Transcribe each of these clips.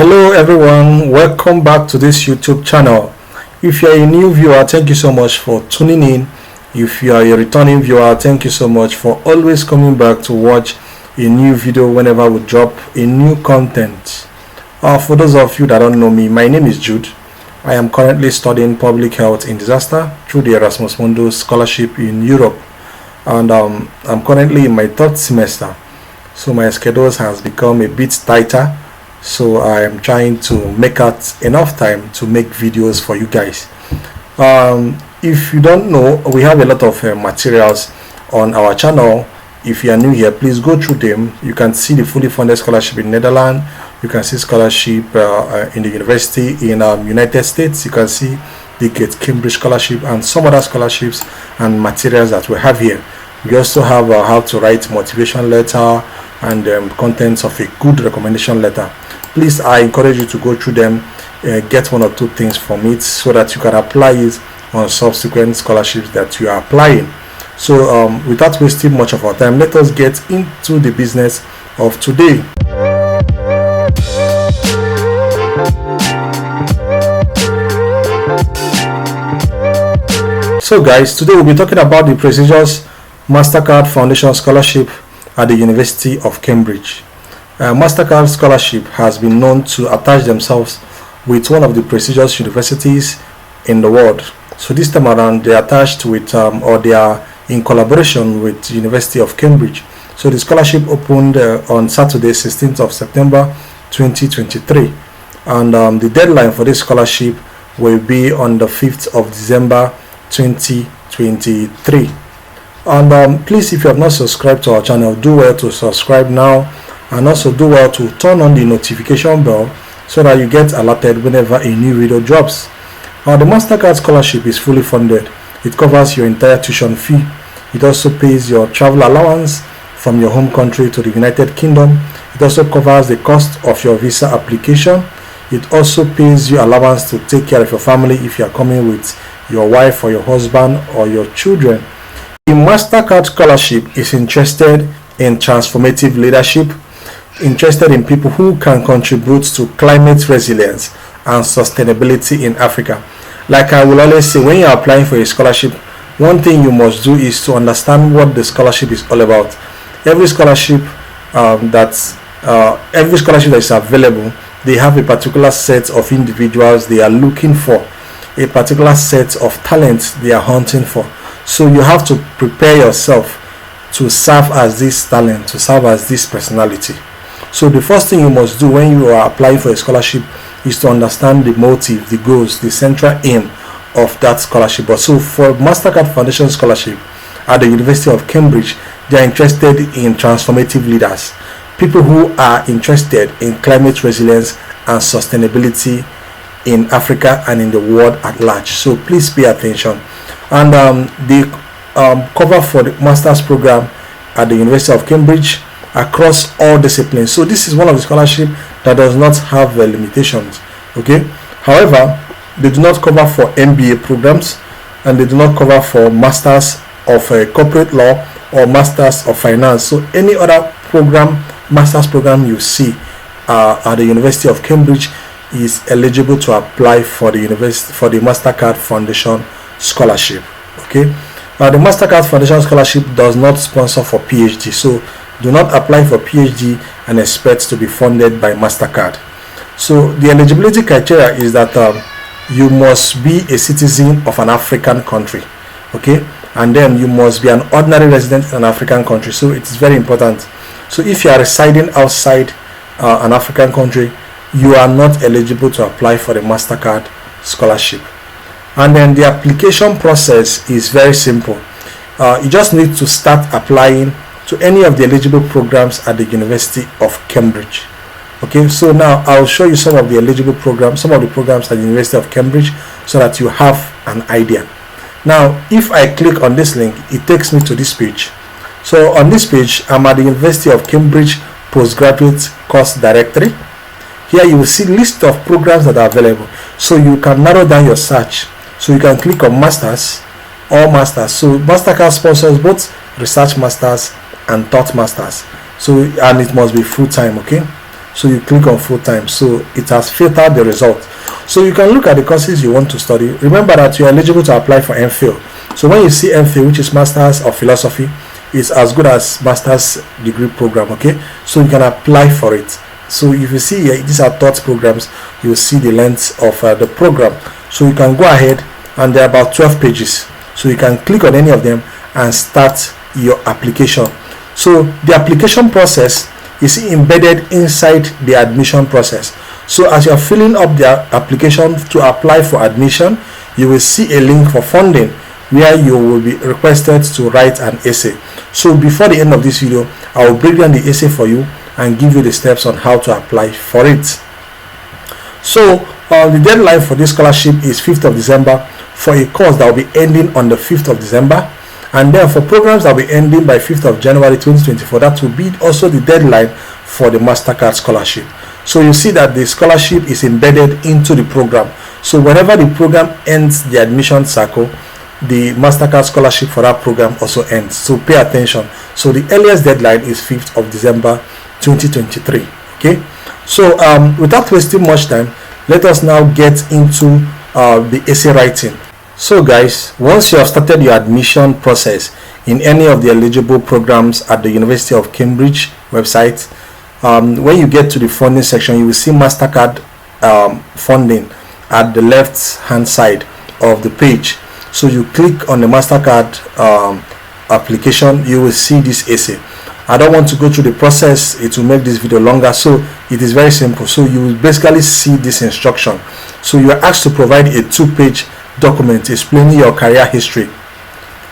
Hello everyone, welcome back to this YouTube channel. If you're a new viewer, thank you so much for tuning in. If you are a returning viewer, thank you so much for always coming back to watch a new video whenever we drop a new content. For those of you that don't know me, my name is Jude. I am currently studying public health in disaster through the Erasmus Mundus scholarship in Europe, and I'm currently in my third semester, so my schedule has become a bit tighter. So I am trying to make out enough time to make videos for you guys. If you don't know, we have a lot of materials on our channel. If you are new here, please go through them. You can see the fully funded scholarship in Netherlands. You can see scholarship in the university in United States. You can see the Cambridge scholarship and some other scholarships and materials that we have here. We also have how to write motivation letter and contents of a good recommendation letter. Please, I encourage you to go through them, get one or two things from it so that you can apply it on subsequent scholarships that you are applying. So without wasting much of our time, let us get into the business of today. So guys, today we'll be talking about the prestigious Mastercard Foundation Scholarship at the University of Cambridge. Mastercard scholarship has been known to attach themselves with one of the prestigious universities in the world. So this time around, they are attached with or they are in collaboration with the University of Cambridge. So the scholarship opened on Saturday, 16th of September 2023, and the deadline for this scholarship will be on the 5th of December 2023. And please, if you have not subscribed to our channel, do well to subscribe now, and also do well to turn on the notification bell so that you get alerted whenever a new video drops. The Mastercard scholarship is fully funded. It covers your entire tuition fee. It also pays your travel allowance from your home country to the United Kingdom. It also covers the cost of your visa application. It also pays you allowance to take care of your family if you are coming with your wife or your husband or your children. The Mastercard scholarship is interested in transformative leadership, interested in people who can contribute to climate resilience and sustainability in Africa. Like I will always say, when you are applying for a scholarship, one thing you must do is to understand what the scholarship is all about. Every scholarship that is available, they have a particular set of individuals they are looking for, a particular set of talents they are hunting for. So you have to prepare yourself to serve as this talent, to serve as this personality. So the first thing you must do when you are applying for a scholarship is to understand the motive, the goals, the central aim of that scholarship. But so for Mastercard Foundation Scholarship at the University of Cambridge, they are interested in transformative leaders, people who are interested in climate resilience and sustainability in Africa and in the world at large. So please pay attention. And the cover for the master's program at the University of Cambridge across all disciplines. So this is one of the scholarship that does not have limitations. Okay, however, they do not cover for MBA programs, and they do not cover for masters of corporate law or masters of finance. So any other program, master's program you see at the University of Cambridge is eligible to apply for the Mastercard Foundation scholarship. Okay, the Mastercard Foundation scholarship does not sponsor for PhD, so do not apply for PhD and expect to be funded by Mastercard. So the eligibility criteria is that you must be a citizen of an African country, okay, and then you must be an ordinary resident in an African country. So it is very important. So if you are residing outside an African country, you are not eligible to apply for the Mastercard scholarship. And then the application process is very simple. You just need to start applying to any of the eligible programs at the University of Cambridge. Okay, so now I'll show you some of the eligible programs, some of the programs at the University of Cambridge, so that you have an idea. Now, if I click on this link, it takes me to this page. So on this page, I'm at the University of Cambridge Postgraduate Course Directory. Here you will see list of programs that are available. So you can narrow down your search. So you can click on Masters or Masters. So Mastercard sponsors both Research Masters and Thought Masters. So, and it must be full time. Okay, so you click on full-time, so it has filtered the result. So you can look at the courses you want to study. Remember that you are eligible to apply for MPhil. So when you see MPhil, which is Masters of Philosophy, it's as good as Master's degree program, okay? So you can apply for it. So if you see here, these are taught programs, you will see the length of the program. So you can go ahead, and there are about 12 pages. So you can click on any of them and start your application. So the application process is embedded inside the admission process. So as you are filling up the application to apply for admission, you will see a link for funding where you will be requested to write an essay. So before the end of this video, I will break down the essay for you and give you the steps on how to apply for it. So the deadline for this scholarship is 5th of December for a course that will be ending on the 5th of December. And then for programs that will be ending by 5th of January 2024, that will be also the deadline for the Mastercard scholarship. So you see that the scholarship is embedded into the program. So whenever the program ends the admission cycle, the Mastercard scholarship for that program also ends. So pay attention. So the earliest deadline is 5th of December 2023. Okay. So without wasting much time, let us now get into the essay writing. So guys, once you have started your admission process in any of the eligible programs at the University of Cambridge website, when you get to the funding section, you will see Mastercard funding at the left hand side of the page. So you click on the Mastercard application, you will see this essay. I don't want to go through the process, it will make this video longer, so it is very simple. So you will basically see this instruction. So you are asked to provide a 2-page document explaining your career history,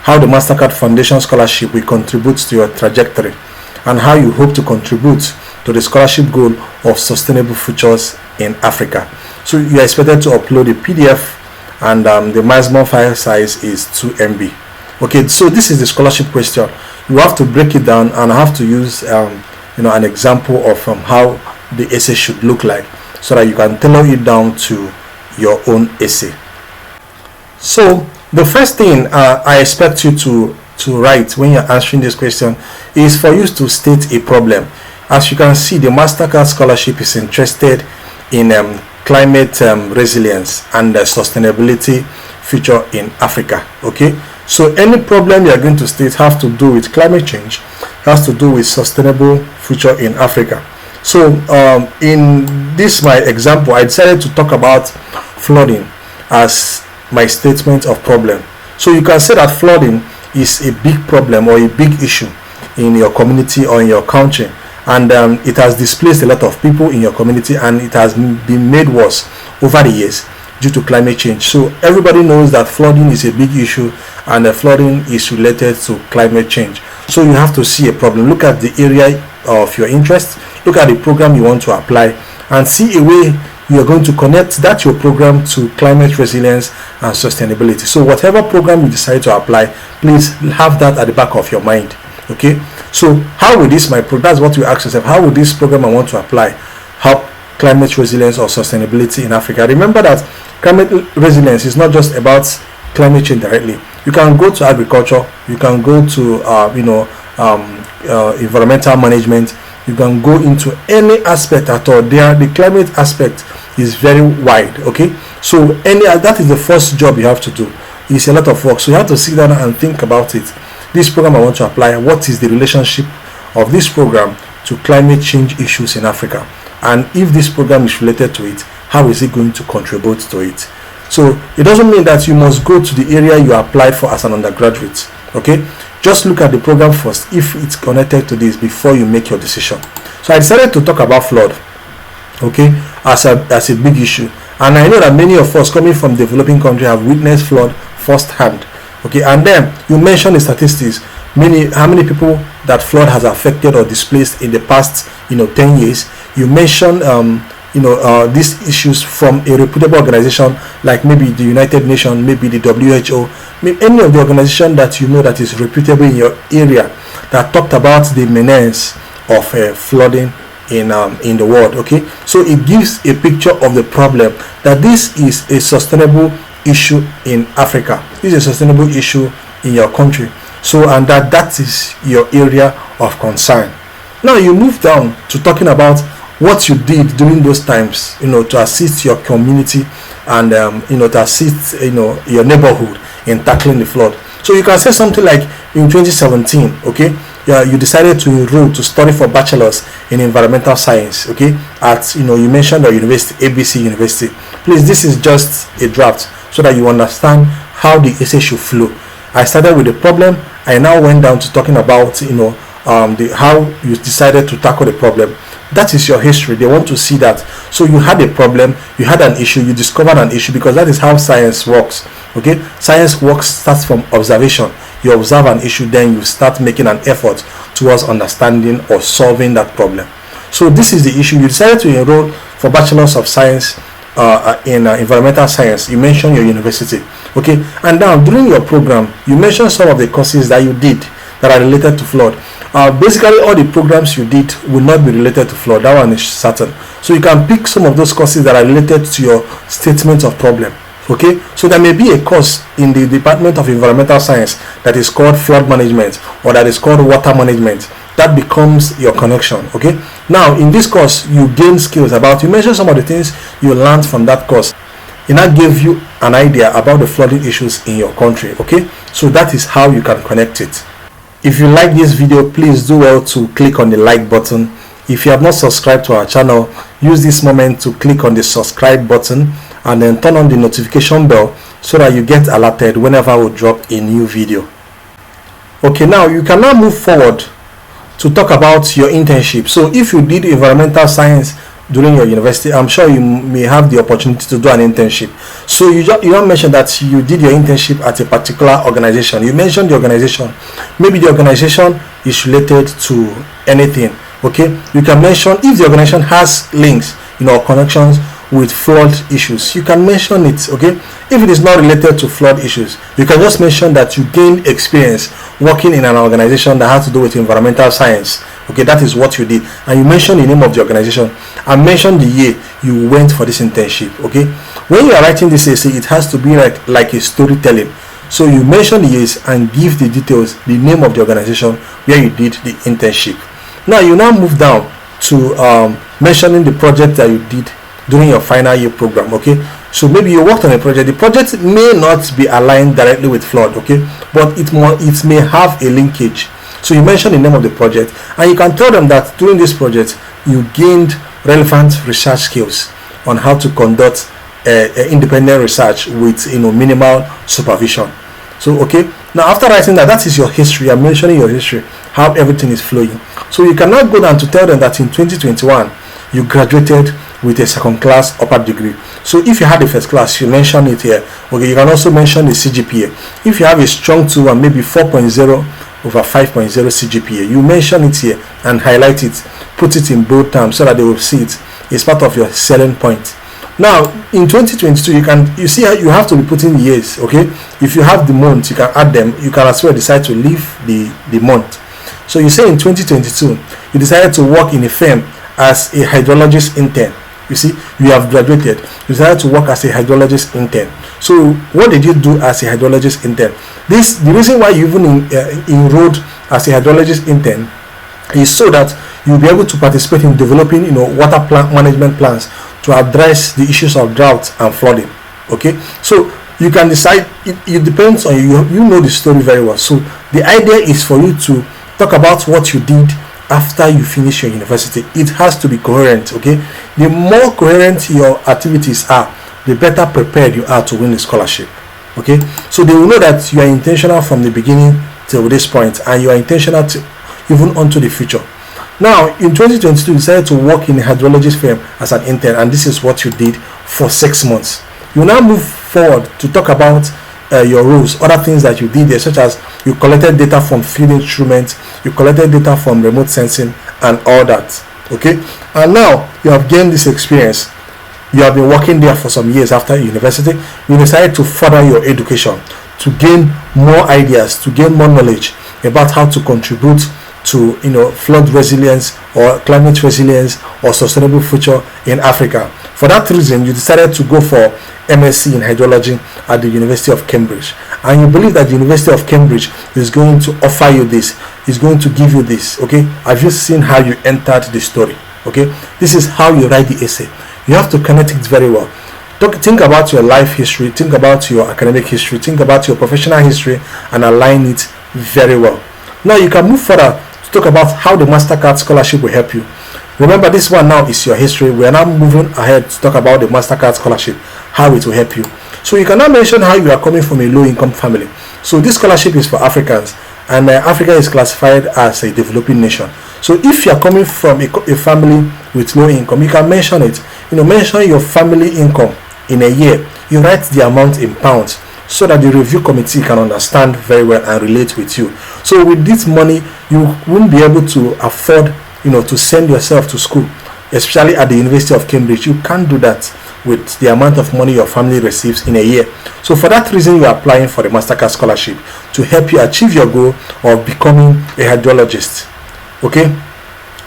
how the Mastercard Foundation scholarship will contribute to your trajectory, and how you hope to contribute to the scholarship goal of sustainable futures in Africa. So you are expected to upload a PDF, and the maximum file size is 2 MB. Okay, so this is the scholarship question. You have to break it down, and I have to use an example of how the essay should look like, so that you can tailor it down to your own essay. So the first thing I expect you to write when you're answering this question is for you to state a problem. As you can see, the Mastercard scholarship is interested in climate resilience and sustainability future in Africa. Okay, so any problem you are going to state has to do with climate change, has to do with sustainable future in Africa. So in this my example, I decided to talk about flooding as my statement of problem. So you can say that flooding is a big problem or a big issue in your community or in your country, and it has displaced a lot of people in your community, and it has been made worse over the years due to climate change. So everybody knows that flooding is a big issue, and flooding is related to climate change. So you have to see a problem, look at the area of your interest, look at the program you want to apply, and see a way you are going to connect that your program to climate resilience and sustainability. So whatever program you decide to apply, please have that at the back of your mind. Okay, so how will this that's what you ask yourself, how will this program I want to apply help climate resilience or sustainability in Africa? Remember that climate resilience is not just about climate change directly. You can go to agriculture, you can go to environmental management, you can go into any aspect at all. The climate aspect is very wide. Okay, so that is the first job you have to do. It's a lot of work, so you have to sit down and think about it. This program I want to apply, what is the relationship of this program to climate change issues in Africa, and if this program is related to it, how is it going to contribute to it? So it doesn't mean that you must go to the area you applied for as an undergraduate. Okay, just look at the program first, if it's connected to this, before you make your decision. So I decided to talk about flood, okay, as a big issue, and I know that many of us coming from developing countries have witnessed flood firsthand. Okay, and then you mentioned the statistics, how many people that flood has affected or displaced in the past 10 years. You mentioned these issues from a reputable organization like maybe the United Nations, maybe the WHO, maybe any of the organization that you know that is reputable in your area, that talked about the menace of flooding in the world. Okay, so it gives a picture of the problem, that this is a sustainable issue in Africa, this is a sustainable issue in your country. So, and that is your area of concern. Now you move down to talking about what you did during those times, to assist your community and to assist your neighborhood in tackling the flood. So you can say something like, in 2017, okay, you decided to enroll to study for bachelor's in environmental science, okay, at you mentioned your university, ABC University. Please, this is just a draft so that you understand how the essay should flow. I started with the problem. I now went down to talking about how you decided to tackle the problem. That is your history. They want to see that. So you had a problem, you had an issue, you discovered an issue, because that is how science works. Okay, science starts from observation. You observe an issue, then you start making an effort towards understanding or solving that problem. So this is the issue. You decided to enroll for Bachelor's of Science in environmental science. You mentioned your university. Okay, and now during your program, you mentioned some of the courses that you did that are related to flood. Basically, all the programs you did will not be related to flood. That one is certain. So you can pick some of those courses that are related to your statement of problem. Okay, so there may be a course in the Department of Environmental Science that is called flood management, or that is called water management. That becomes your connection. Okay, now in this course you gain skills about, you mentioned some of the things you learned from that course. It now gave you an idea about the flooding issues in your country. Okay, so that is how you can connect it. If you like this video, please do well to click on the like button. If you have not subscribed to our channel, use this moment to click on the subscribe button and then turn on the notification bell so that you get alerted whenever we drop a new video. Okay, now you can now move forward to talk about your internship. So if you did environmental science during your university, I'm sure you may have the opportunity to do an internship. So you mentioned that you did your internship at a particular organization. You mentioned the organization. Maybe the organization is related to anything. Okay, you can mention if the organization has links, or connections with flood issues. You can mention it. Okay, if it is not related to flood issues, you can just mention that you gained experience working in an organization that has to do with environmental science. Okay, that is what you did, and you mention the name of the organization and mention the year you went for this internship. Okay, when you are writing this essay, it has to be like a storytelling. So you mention the years and give the details, the name of the organization where you did the internship. Now you move down to mentioning the project that you did during your final year program. Okay, so maybe you worked on a project. The project may not be aligned directly with flood, okay, but it may have a linkage. So you mention the name of the project, and you can tell them that during this project you gained relevant research skills on how to conduct independent research with minimal supervision. So okay, now after writing that is your history. I'm mentioning your history, how everything is flowing. So you cannot go down to tell them that in 2021 you graduated with a second class upper degree. So if you had a first class, you mention it here. Okay, you can also mention the CGPA. If you have a strong 2 and maybe 4.0 over 5.0 CGPA, you mention it here and highlight it, put it in bold terms so that they will see it. It's part of your selling point. Now in 2022, you see how you have to be putting years. Okay, if you have the month, you can add them. You can as well decide to leave the month. So you say in 2022 you decided to work in a firm as a hydrologist intern. You see, you have graduated, you decided to work as a hydrologist intern. So what did you do as a hydrologist intern? The reason why you even enrolled as a hydrologist intern is so that you'll be able to participate in developing water plant management plans to address the issues of drought and flooding. Okay, so you can decide, it depends on you. You know the story very well. So the idea is for you to talk about what you did after you finish your university. It has to be coherent. Okay, the more coherent your activities are, the better prepared you are to win the scholarship. Okay, so they will know that you are intentional from the beginning till this point, and you are intentional to even onto the future. Now in 2022 you decided to work in a hydrologist firm as an intern, and this is what you did for 6 months. You now move forward to talk about your roles, other things that you did there, such as you collected data from field instruments, you collected data from remote sensing and all that. Okay, and now you have gained this experience. You have been working there for some years after university. You decided to further your education, to gain more ideas, to gain more knowledge about how to contribute to flood resilience or climate resilience or sustainable future in Africa. For that reason, you decided to go for MSc in hydrology at the University of Cambridge, and you believe that the University of Cambridge is going to offer you this, is going to give you this. Okay, have you seen how you entered the story? Okay, this is how you write the essay. You have to connect it very well. Think about your life history, think about your academic history, think about your professional history, and align it very well. Now you can move further to talk about how the Mastercard scholarship will help you. Remember, this one now is your history. We are now moving ahead to talk about the Mastercard scholarship, how it will help you. So you can now mention how you are coming from a low-income family. So this scholarship is for Africans, and Africa is classified as a developing nation. So if you are coming from a family with low income, you can mention it. Mention your family income in a year. You write the amount in pounds so that the review committee can understand very well and relate with you. So with this money, you won't be able to afford, to send yourself to school, especially at the University of Cambridge. You can't do that with the amount of money your family receives in a year. So for that reason, you are applying for the Mastercard scholarship to help you achieve your goal of becoming a hydrologist. Okay,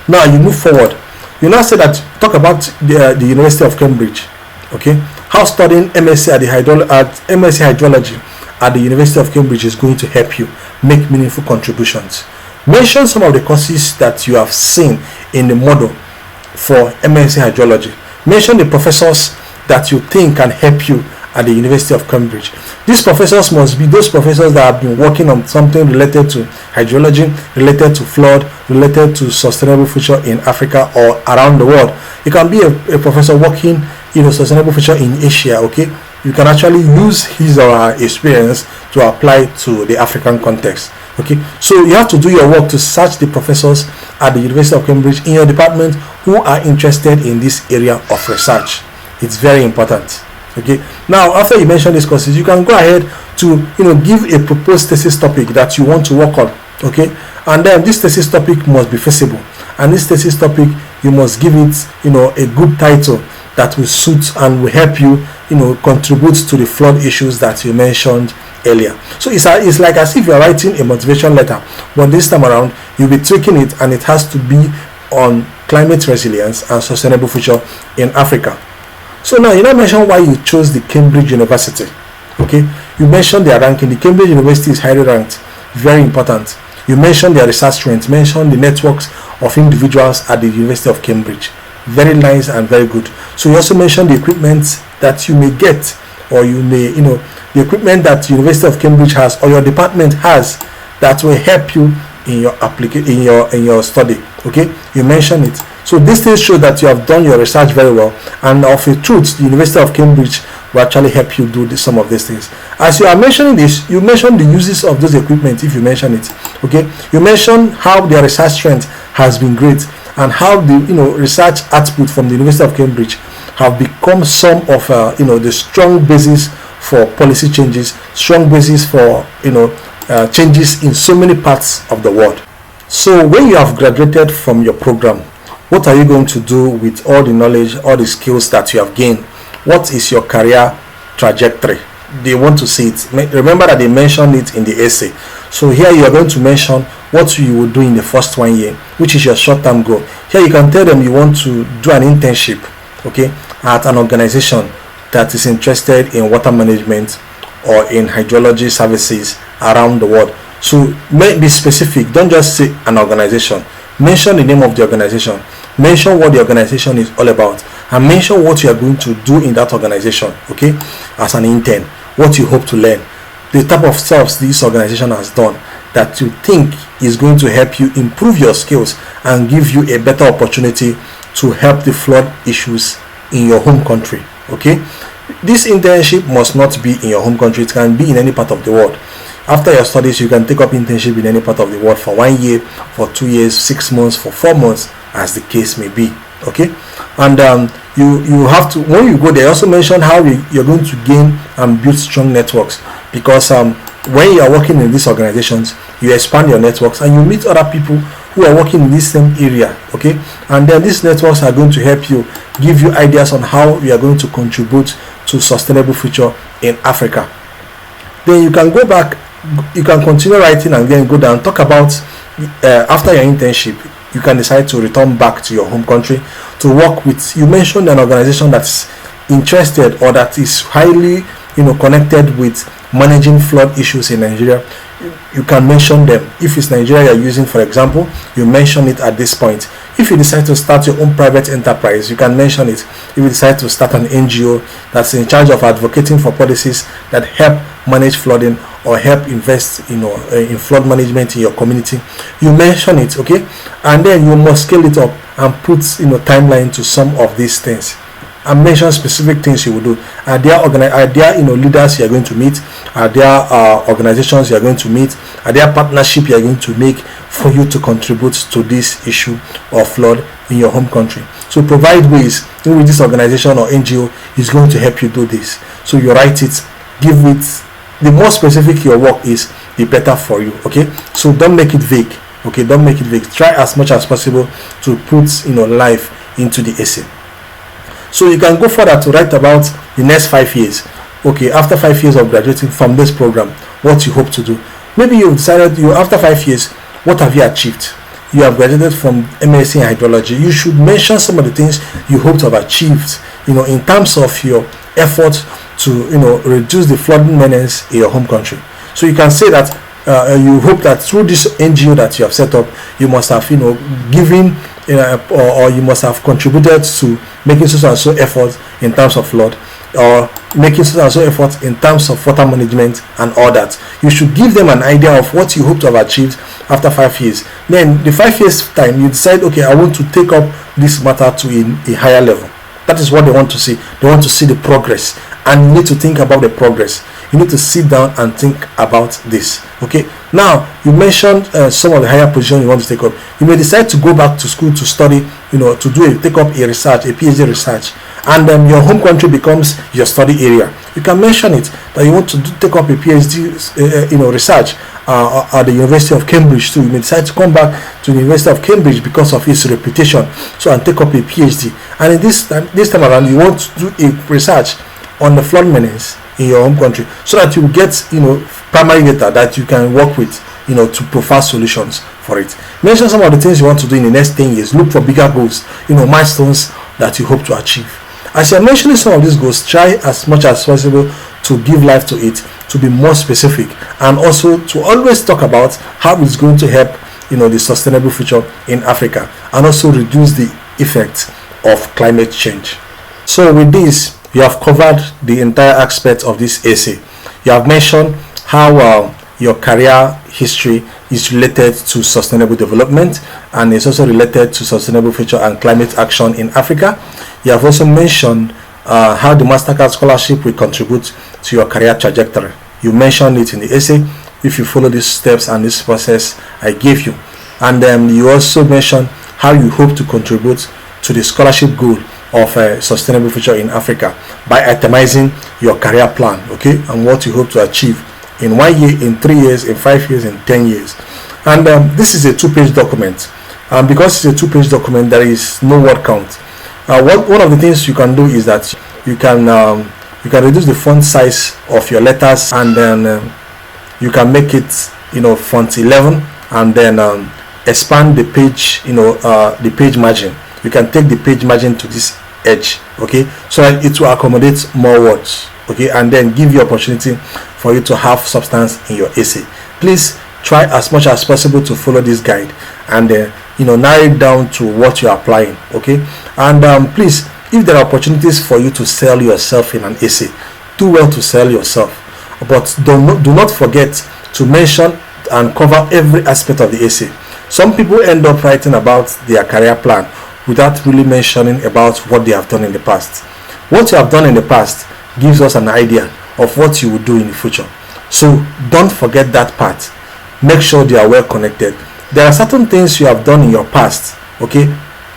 now you move forward. You now say that, talk about the University of Cambridge. Okay, how studying MSc MSc hydrology at the University of Cambridge is going to help you make meaningful contributions. Mention some of the courses that you have seen in the model for MSc hydrology. Mention the professors that you think can help you at the University of Cambridge. These professors must be those professors that have been working on something related to hydrology, related to flood, related to sustainable future in Africa or around the world. You can be a professor working in a sustainable future in Asia. Okay, you can actually use his or her experience to apply to the African context. Okay, so you have to do your work to search the professors at the University of Cambridge in your department who are interested in this area of research. It's very important. Okay, now after you mention these courses, you can go ahead to give a proposed thesis topic that you want to work on. Okay, and then this thesis topic must be feasible, and this thesis topic, you must give it a good title that will suit and will help you contribute to the flood issues that you mentioned earlier. So it's like as if you're writing a motivation letter, but this time around you'll be tweaking it, and it has to be on climate resilience and sustainable future in Africa. So now you mention why you chose the Cambridge University. Okay, you mentioned their ranking. The Cambridge University is highly ranked, very important. You mentioned their research strength, mentioned the networks of individuals at the University of Cambridge, very nice and very good. So you also mentioned the equipment that you may get, or you may the equipment that University of Cambridge has or your department has that will help you in your in your study. Okay, you mentioned it. So these things show that you have done your research very well, and of a truth, the University of Cambridge will actually help you do some of these things. As you are mentioning this, you mention the uses of those equipment if you mention it. Okay, you mention how their research strength has been great, and how the research output from the University of Cambridge have become some of the strong basis for policy changes, strong basis for changes in so many parts of the world. So when you have graduated from your program, what are you going to do with all the knowledge, all the skills that you have gained? What is your career trajectory? They want to see it. Remember that they mentioned it in the essay. So here you are going to mention what you will do in the first 1 year, which is your short-term goal. Here you can tell them you want to do an internship, okay, at an organization that is interested in water management or in hydrology services around the world. So be specific. Don't just say an organization. Mention the name of the organization. Mention what the organization is all about, and mention what you are going to do in that organization, okay, as an intern, what you hope to learn, the type of stuff this organization has done that you think is going to help you improve your skills and give you a better opportunity to help the flood issues in your home country. Okay, this internship must not be in your home country. It can be in any part of the world. After your studies, you can take up internship in any part of the world for 1 year, for 2 years, 6 months, for 4 months, as the case may be. Okay, and you have to, when you go there, also mention how you're going to gain and build strong networks, because when you are working in these organizations, you expand your networks and you meet other people who are working in this same area. Okay, and then these networks are going to help you, give you ideas on how you are going to contribute to sustainable future in Africa. Then you can go back, you can continue writing, and then go down, talk about after your internship, you can decide to return back to your home country to work with, you mentioned an organization that's interested or that is highly connected with managing flood issues in Nigeria. you can mention them. If it's Nigeria you're using, for example, you mention it at this point. If you decide to start your own private enterprise, you can mention it. If you decide to start an NGO that's in charge of advocating for policies that help manage flooding or help invest in flood management in your community, you mention it, okay? And then you must scale it up and put timeline to some of these things and mention specific things you will do. Are there leaders you are going to meet? Are there organizations you are going to meet? Are there partnership you are going to make for you to contribute to this issue of flood in your home country? So provide ways in which this organization or NGO is going to help you do this. So you write it, give it. The more specific your work is, the better for you, okay? So don't make it vague, okay? Don't make it vague. Try as much as possible to put life into the essay. So you can go further to write about the next 5 years. Okay, after 5 years of graduating from this program, what you hope to do. Maybe you've decided after 5 years, what have you achieved? You have graduated from MSc in hydrology. You should mention some of the things you hope to have achieved, in terms of your effort to, reduce the flooding menace in your home country. So you can say that you hope that through this NGO that you have set up, you must have, given or you must have contributed to making so and so efforts in terms of flood, or making so and so efforts in terms of water management and all that. You should give them an idea of what you hope to have achieved after 5 years. Then the 5 years time, you decide, okay, I want to take up this matter to a higher level. That is what they want to see. They want to see the progress, and you need to think about the progress. You need to sit down and think about this. Okay, now you mentioned some of the higher positions you want to take up. You may decide to go back to school to study, to take up a research, a PhD research, and then your home country becomes your study area. You can mention it that you want to take up a PhD research at the University of Cambridge too. You may decide to come back to the University of Cambridge because of its reputation, and take up a PhD. And in this time around, you want to do a research on the flood menace in your home country, so that you get primary data that you can work with to provide solutions for it. Mention some of the things you want to do in the next 10 years. Look for bigger goals, milestones that you hope to achieve. As you're mentioning some of these goals, try as much as possible to give life to it, to be more specific, and also to always talk about how it's going to help the sustainable future in Africa, and also reduce the effects of climate change. So with this, you have covered the entire aspect of this essay. You have mentioned how your career history is related to sustainable development, and is also related to sustainable future and climate action in Africa. You have also mentioned how the Mastercard scholarship will contribute to your career trajectory. You mentioned it in the essay. If you follow these steps and this process I gave you, and you also mentioned how you hope to contribute to the scholarship goal of a sustainable future in Africa by itemizing your career plan, okay, and what you hope to achieve in 1 year, in 3 years, in 5 years, in 10 years. And this is a 2-page document, and because it's a 2-page document, there is no word count. One of the things you can do is that you can reduce the font size of your letters, and then you can make it font 11, and then expand the page, the page margin. You can take the page margin to this edge, okay, so that it will accommodate more words, okay, and then give you opportunity for you to have substance in your essay. Please try as much as possible to follow this guide, and narrow it down to what you're applying, okay. And please, if there are opportunities for you to sell yourself in an essay, do well to sell yourself, but do not forget to mention and cover every aspect of the essay. Some people end up writing about their career plan without really mentioning about what they have done in the past. What you have done in the past gives us an idea of what you will do in the future. So don't forget that part. Make sure they are well connected. There are certain things you have done in your past, okay,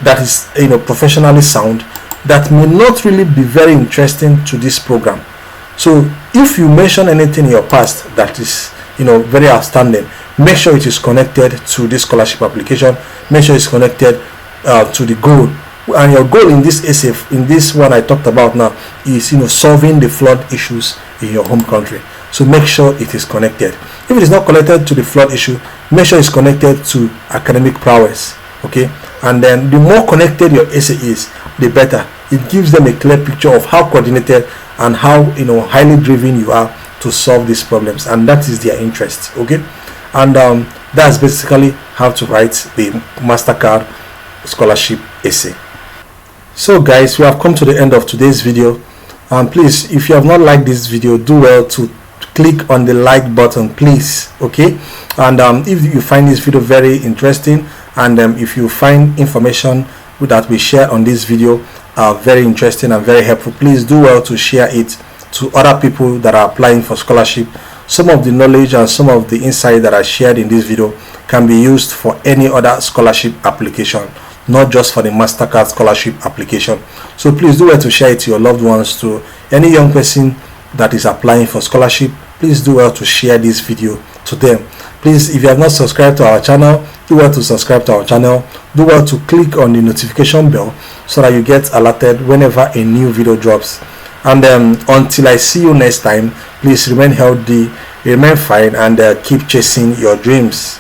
that is professionally sound, that may not really be very interesting to this program. So if you mention anything in your past that is very outstanding, make sure it is connected to this scholarship application. Make sure it's connected to the goal, and your goal in this essay, in this one I talked about now, is solving the flood issues in your home country. So make sure it is connected. If it is not connected to the flood issue, make sure it's connected to academic prowess, okay. And then the more connected your essay is, the better. It gives them a clear picture of how coordinated and how highly driven you are to solve these problems, and that is their interest. Okay, and that's basically how to write the Mastercard scholarship essay. So guys, we have come to the end of today's video, and please, if you have not liked this video, do well to click on the like button, please. Okay, and if you find this video very interesting, and if you find information that we share on this video very interesting and very helpful, please do well to share it to other people that are applying for scholarship. Some of the knowledge and some of the insight that I shared in this video can be used for any other scholarship application, not just for the Mastercard scholarship application. So please do well to share it to your loved ones, to any young person that is applying for scholarship. Please do well to share this video to them. Please, if you have not subscribed to our channel, do well to subscribe to our channel. Do well to click on the notification bell so that you get alerted whenever a new video drops. And until I see you next time, please remain healthy, remain fine, and keep chasing your dreams.